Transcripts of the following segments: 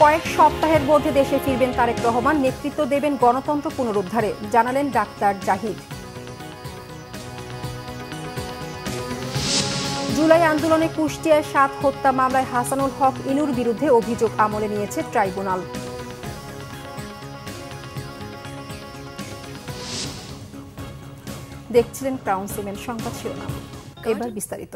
কয়েক সপ্তাহের মধ্যে দেশে ফিরবেন তারেক রহমান, নেতৃত্ব দেবেন গণতন্ত্র পুনরুদ্ধারে, জানালেন ডাক্তার জাহিদ। জুলাই আন্দোলনে কুষ্টিয়ায় ৭ হত্যা মামলায় হাসানুল হক ইনুর বিরুদ্ধে অভিযোগ আমলে নিয়েছে ট্রাইব্যুনাল। দেখছিলেন ক্রাউন সিমেন্ট সংবাদ শিরোনাম, এবার বিস্তারিত।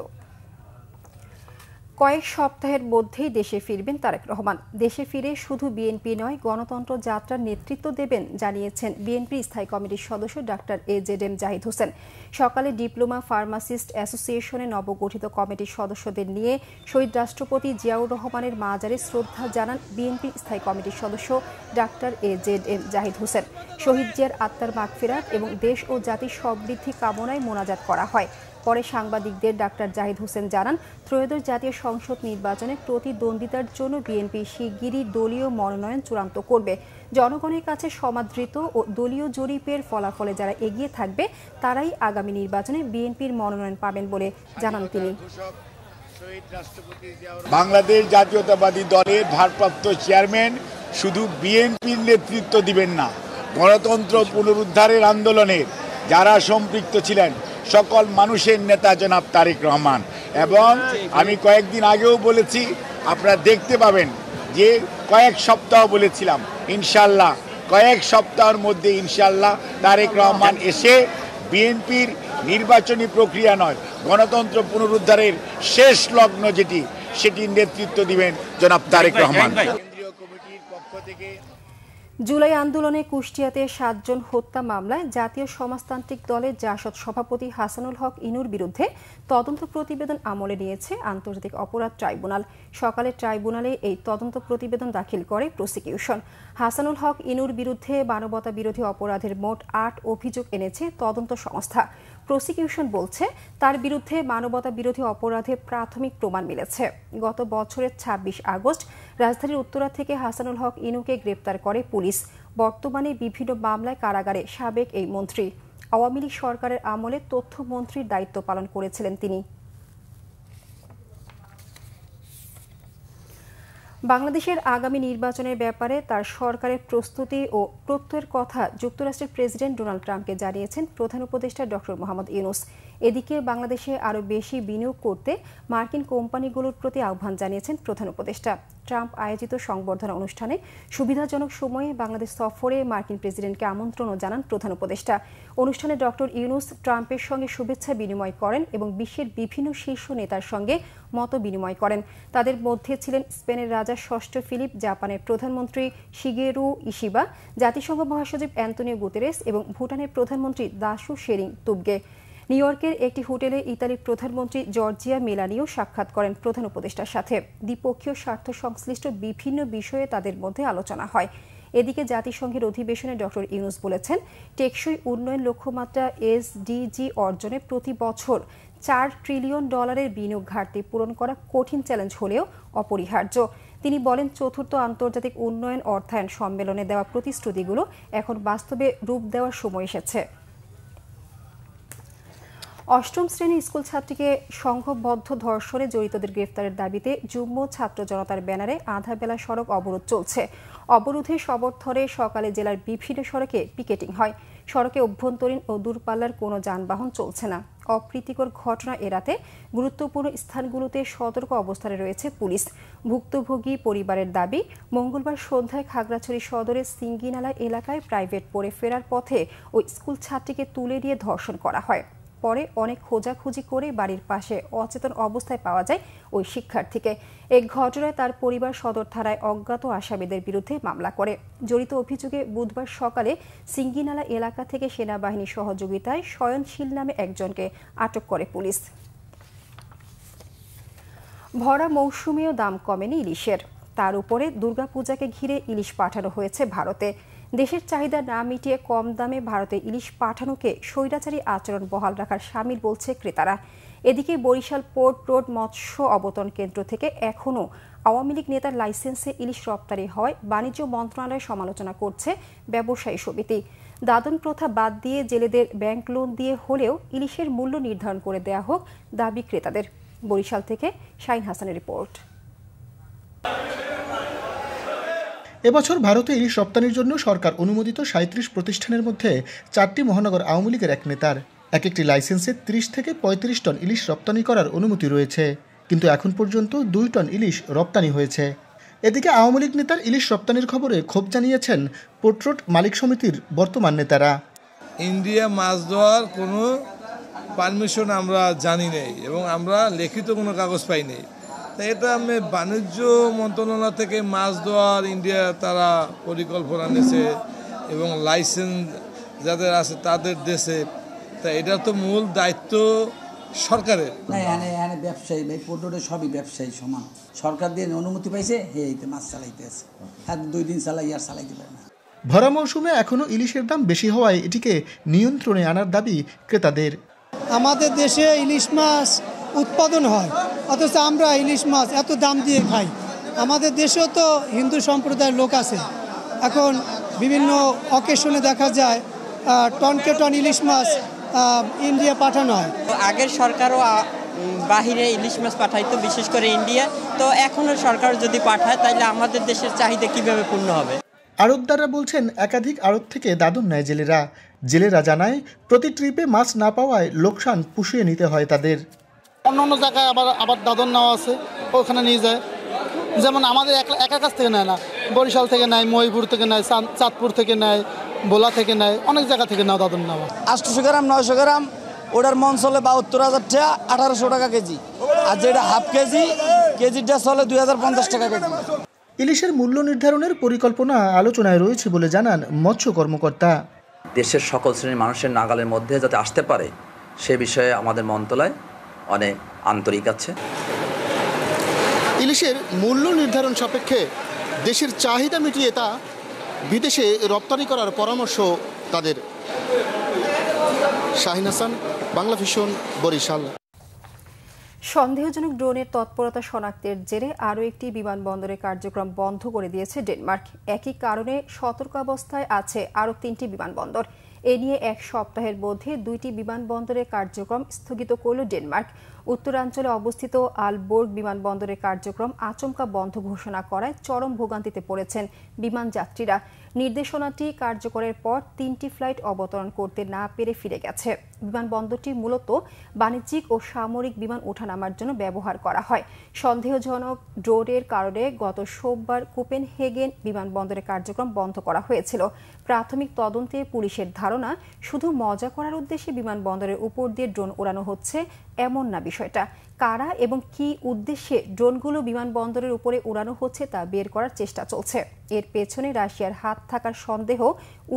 কয়েক সপ্তাহের মধ্যেই দেশে ফিরবেন তারেক রহমান। দেশে ফিরে শুধু বিএনপি নয়, গণতন্ত্র যাত্রার নেতৃত্ব দেবেন জানিয়েছেন বিএনপি স্থায়ী কমিটির সদস্য ডাক্তার এজেডএম জাহিদ হোসেন। সকালে ডিপ্লোমা ফার্মাসিস্ট অ্যাসোসিয়েশনের নবগঠিত কমিটির সদস্যদের নিয়ে শহীদ রাষ্ট্রপতি জিয়াউর রহমানের মাজারে শ্রদ্ধা জানান বিএনপি স্থায়ী কমিটির সদস্য ডাক্তার এজেডএম জাহিদ হোসেন। শহীদ জিয়ার আত্মার মাগফিরাত এবং দেশ ও জাতির সমৃদ্ধি কামনায় মোনাজাত করা হয়। পরে সাংবাদিকদের ডাক্তার জাহিদ হোসেন জানান, ত্রয়োদশ জাতীয় সংসদ নির্বাচনে প্রতিদ্বন্দ্বিতার জন্য বিএনপি শিগগিরই দলীয় মনোনয়ন চূড়ান্ত করবে। জনগণের কাছে সমাদৃত ও দলীয় জরিপের ফলাফলে যারা এগিয়ে থাকবে তারাই আগামী নির্বাচনে বিএনপির মনোনয়ন পাবেন বলে জানান তিনি। বাংলাদেশ জাতীয়তাবাদী দলের ভারপ্রাপ্ত চেয়ারম্যান শুধু বিএনপির নেতৃত্ব দিবেন না, গণতন্ত্র পুনরুদ্ধারের আন্দোলনের যারা সম্পৃক্ত ছিলেন সকল মানুষের নেতা জনাব তারেক রহমান। এবং আমি কয়েকদিন আগেও বলেছি, আপনারা দেখতে পাবেন যে কয়েক সপ্তাহ বলেছিলাম, ইনশাল্লাহ কয়েক সপ্তাহের মধ্যে ইনশাল্লাহ তারেক রহমান এসে বিএনপির নির্বাচনী প্রক্রিয়া নয়, গণতন্ত্র পুনরুদ্ধারের শেষ লগ্ন সেটির নেতৃত্ব দিবেন জনাব তারেক রহমান। কেন্দ্রীয় কমিটির পক্ষ থেকে জুলাই আন্দোলনে কুষ্টিয়াতে ৭ জন হত্যা মামলায় জাতীয় সমাজতান্ত্রিক দলের জাসদ সভাপতি হাসানুল হক ইনুর বিরুদ্ধে তদন্ত প্রতিবেদন আমলে নিয়েছে আন্তর্জাতিক অপরাধ ট্রাইব্যুনাল। সকালে ট্রাইব্যুনালে এই তদন্ত প্রতিবেদন দাখিল করে প্রসিকিউশন। হাসানুল হক ইনুর বিরুদ্ধে মানবতা বিরোধী অপরাধের মোট ৮ অভিযোগ এনেছে তদন্ত সংস্থা। প্রসিকিউশন বলছে, তার বিরুদ্ধে মানবতা বিরোধী অপরাধে প্রাথমিক প্রমাণ মিলেছে। গত বছরের ২৬ আগস্ট রাজধানীর উত্তরা থেকে হাসানুল হক ইনুকে গ্রেপ্তার করে পুলিশ। বর্তমানে বিভিন্ন মামলায় কারাগারে সাবেক এই মন্ত্রী। আওয়ামী লীগ সরকারের আমলে তথ্যমন্ত্রীর দায়িত্ব পালন করেছিলেন তিনি। বাংলাদেশের আগামী নির্বাচনের ব্যাপারে তার সরকারের প্রস্তুতি ও প্রত্যয়ের কথা যুক্তরাষ্ট্রের প্রেসিডেন্ট ডোনাল্ড ট্রাম্পকে জানিয়েছেন প্রধান উপদেষ্টা ডক্টর মোহাম্মদ ইউনূস। এদিকে বাংলাদেশে আরও বেশি বিনিয়োগ করতে মার্কিন কোম্পানিগুলোর প্রতি আহ্বান জানিয়েছেন প্রধান উপদেষ্টা। ট্রাম্প আয়োজিত সংবর্ধনা অনুষ্ঠানে সুবিধাজনক সময়ে বাংলাদেশ সফরে মার্কিন প্রেসিডেন্টকে আমন্ত্রণও জানান প্রধান উপদেষ্টা। অনুষ্ঠানে ডক্টর ইউনূস ট্রাম্পের সঙ্গে শুভেচ্ছা বিনিময় করেন এবং বিশ্বের বিভিন্ন শীর্ষ নেতার সঙ্গে মত বিনিময় করেন। তাদের মধ্যে ছিলেন স্পেনের রাজা ষষ্ঠ ফিলিপ, জাপানের প্রধানমন্ত্রী শিগেরু ইশিবা, জাতিসংঘ মহাসচিব অ্যান্তনিও গুতেরেস এবং ভুটানের প্রধানমন্ত্রী দাশু শেরিং তুবগে। নিউ ইয়র্কের একটি হোটেলে ইতালির প্রধানমন্ত্রী জর্জিয়া মেলানিও সাক্ষাৎ করেন প্রধান উপদেষ্টার সাথে। দ্বিপক্ষীয় স্বার্থ সংশ্লিষ্ট বিভিন্ন বিষয়ে তাদের মধ্যে আলোচনা হয়। এদিকে জাতিসংঘের অধিবেশনে ডক্টর ইউনূস বলেছেন, টেকসই উন্নয়ন লক্ষ্যমাত্রা এসডিজি অর্জনে প্রতি বছর $4 ট্রিলিয়ন বিনিয়োগ ঘাটতি পূরণ করা কঠিন চ্যালেঞ্জ হলেও অপরিহার্য। তিনি বলেন, চতুর্থ আন্তর্জাতিক উন্নয়ন অর্থায়ন সম্মেলনে দেওয়া প্রতিশ্রুতিগুলো এখন বাস্তবে রূপ দেওয়ার সময় এসেছে। অষ্টম শ্রেণীর স্কুল ছাত্রীকে সংঘবদ্ধ ধর্ষণে জড়িতদের গ্রেফতারের দাবিতে যুগ্ম ছাত্র জনতার ব্যানারে আধা বেলা সড়ক অবরোধ চলছে। অবরোধের সমর্থনে সকালে জেলার বিভিন্ন সড়কে পিকেটিং হয়। সড়কে অভ্যন্তরীণ ও দূরপাল্লার কোনো যানবাহন চলছে না। অপ্রীতিকর ঘটনা এড়াতে গুরুত্বপূর্ণ স্থানগুলোতে সতর্ক অবস্থানে রয়েছে পুলিশ। ভুক্তভোগী পরিবারের দাবি, মঙ্গলবার সন্ধ্যায় খাগড়াছড়ি সদরের সিঙ্গিনালা এলাকায় প্রাইভেট পড়ে ফেরার পথে ওই স্কুল ছাত্রীকে তুলে দিয়ে ধর্ষণ করা হয়। পরে অনেক খোঁজাখুঁজি করে বাড়ির পাশে অচেতন অবস্থায় পাওয়া যায় ওই শিক্ষার্থীকে। এই ঘটনায় তার পরিবার সদর থানায় অজ্ঞাত আসামিদের বিরুদ্ধে মামলা করে। জড়িত অভিযোগে বুধবার সকালে সিঙ্গিনালা এলাকা থেকে সেনাবাহিনীর সহযোগিতায় শয়নশীল নামে একজনকে আটক করে পুলিশ। ভরা মৌসুমেও দাম কমেনি ইলিশের। তার উপরে দুর্গাপূজাকে ঘিরে ইলিশ পাঠানো হয়েছে ভারতে। দেশের চাহিদা না মিটিয়ে কম দামে ভারতে ইলিশ পাঠানোকে স্বৈরাচারী আচরণ বহাল রাখার শামিল বলছে ক্রেতারা। এদিকে বরিশাল পোর্ট রোড মৎস্য অবতরণ কেন্দ্র থেকে এখনও আওয়ামী লীগ নেতার লাইসেন্সে ইলিশ রপ্তানি হয় বাণিজ্য মন্ত্রণালয় সমালোচনা করছে ব্যবসায়ী সমিতি। দাদন প্রথা বাদ দিয়ে জেলেদের ব্যাংক লোন দিয়ে হলেও ইলিশের মূল্য নির্ধারণ করে দেয়া হোক দাবি ক্রেতাদের। বরিশাল থেকে শাহিন হাসানের রিপোর্ট। এবছর ভারতে ইলিশ রপ্তানির জন্য সরকার অনুমোদিত ৩৭ প্রতিষ্ঠানের মধ্যে ৪টি মহানগর আওয়ামী লীগের এক নেতার। এক একটি লাইসেন্সে ৩০ থেকে ৩৫ টন ইলিশ রপ্তানি করার অনুমতি রয়েছে, কিন্তু এখন পর্যন্ত ২ টন ইলিশ রপ্তানি হয়েছে। এদিকে আওয়ামী লীগ নেতার ইলিশ রপ্তানির খবরে ক্ষোভ জানিয়েছেন পোর্ট রোড মালিক সমিতির বর্তমান নেতারা। ইন্ডিয়া মাছ দেওয়ার কোনো পারমিশন আমরা জানি নেই এবং আমরা লিখিত কোনো কাগজ পাই নেই। তাই এটা আমি বাণিজ্য মন্ত্রণালয় থেকে মাছ দেওয়ার ইন্ডিয়া তারা পরিকল্পনা নিয়েছে এবং লাইসেন্স যাদের আছে তাদের দেশে, তাই এটা তো মূল দায়িত্ব সরকারের। এখানে ব্যবসায়ী ভাই পোর্ট রোডে সবই ব্যবসায়ী সমান, সরকার দিয়ে অনুমতি পাইছে এইতে মাছ চালাইতে আছে, হ্যাঁ 2 দিন চালাই আর চালাইতে পারে না। ভরা মৌসুমে এখনও ইলিশের দাম বেশি হওয়ায় এটিকে নিয়ন্ত্রণে আনার দাবি ক্রেতাদের। আমাদের দেশে ইলিশ মাছ উৎপাদন হয়, অথচ আমরা ইলিশ মাছ এত দাম দিয়ে খাই। আমাদের দেশেও তো হিন্দু সম্প্রদায়ের লোক আছে, এখন বিভিন্ন অকেশনে দেখা যায় টনকে টন ইলিশ মাছ ইন্ডিয়া পাঠানো হয়। আগের সরকারও বাহিরে ইলিশ মাছ পাঠাইতো, বিশেষ করে ইন্ডিয়া। তো এখনও সরকার যদি পাঠায় তাহলে আমাদের দেশের চাহিদা কিভাবে পূর্ণ হবে? আড়তদাররা বলছেন একাধিক আড়ত থেকে দাদন নেয় জেলেরা। জেলেরা জানায় প্রতি ট্রিপে মাছ না পাওয়ায় লোকসান পুষিয়ে নিতে হয় তাদের। অন্য জায়গায় আবার দাদন নেওয়া আছে, ওখানে নিয়ে যায়। যেমন আমাদের একা কাছ থেকে নেয় না, বরিশাল থেকে নেয়, মহিপুর থেকে নেয়, চাঁদপুর থেকে নেয়, ভোলা থেকে নেয়, অনেক জায়গা থেকে নেওয়া দাদন নেওয়া। 800 গ্রাম 900 গ্রাম ওটার মন চলে 72,000 টাকা, 1800 টাকা কেজি। আর যেটা হাফ কেজি, কেজিটা চলে 2050 টাকা কেজি। ইলিশের মূল্য নির্ধারণের পরিকল্পনা আলোচনায় রয়েছে বলে জানান মৎস্য কর্মকর্তা। দেশের সকল শ্রেণীর মানুষের নাগালের মধ্যে যাতে আসতে পারে সে বিষয়ে আমাদের মন্ত্রণালয় অনেক আন্তরিক আছে। ইলিশের মূল্য নির্ধারণ সাপেক্ষে দেশের চাহিদা মিটিয়ে তা বিদেশে রপ্তানি করার পরামর্শ তাদের। শাহিন হাসান, বাংলা ভিশন, বরিশাল। সন্দেহজনক ড্রোনের তৎপরতা শনাক্তের জেরে আরও একটি বিমানবন্দরের কার্যক্রম বন্ধ করে দিয়েছে ডেনমার্ক। একই কারণে সতর্কাবস্থায় আছে আরও 3টি বিমানবন্দর। এ নিয়ে এক সপ্তাহের মধ্যে 2টি বিমানবন্দরের কার্যক্রম স্থগিত করল ডেনমার্ক। উত্তরাঞ্চলে অবস্থিত আলবোর্গ বিমানবন্দরের কার্যক্রম আচমকা বন্ধ ঘোষণা করায় চরম ভোগান্তিতে পড়েছেন বিমান যাত্রীরা। নির্দেশনাটি কার্যকরের পর 3টি ফ্লাইট অবতরণ করতে না পেরে ফিরে গেছে। বিমানবন্দরটি মূলত বাণিজ্যিক ও সামরিক বিমান ওঠানামার জন্য ব্যবহার করা হয়। সন্দেহজনক ড্রোনের কারণে গত সোমবার কোপেনহেগেন বিমানবন্দরের কার্যক্রম বন্ধ করা হয়েছিল। প্রাথমিক তদন্তে পুলিশের ধারণা শুধু মজা করার উদ্দেশ্যে বিমানবন্দরের উপর দিয়ে ড্রোন ওড়ানো হচ্ছে এমন না বিষয়টা। কারা এবং কি উদ্দেশ্যে ড্রোনগুলো বিমানবন্দরের উপরে উড়ানো হচ্ছে তা বের করার চেষ্টা চলছে। এর পেছনে রাশিয়ার হাত থাকার সন্দেহ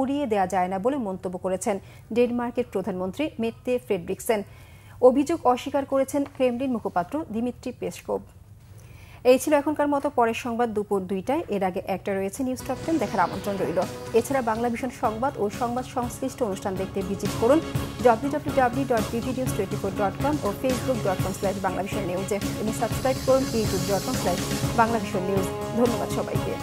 উড়িয়ে দেওয়া যায় না বলে মন্তব্য করেছেন ডেনমার্কের প্রধানমন্ত্রী মেট্টে ফ্রেডরিকসেন। অভিযোগ অস্বীকার করেছেন ক্রেমলিন মুখপাত্র দিমিত্রি পেসকোভ। এই ছিল এখনকার মতো, পরের সংবাদ দুপুর 2টায়। এর আগে একটা রয়েছে নিউজ টপ 10 দেখার আমন্ত্রণ রইল। এছাড়া বাংলা ভিশন সংবাদ ও সংবাদ সংশ্লিষ্ট অনুষ্ঠান দেখতে ভিজিট করুন www.bbnews24.com ও facebook.com/banglavishnnews এবং সাবস্ক্রাইব করুন youtube.com/banglavishnnews। ধন্যবাদ সবাইকে।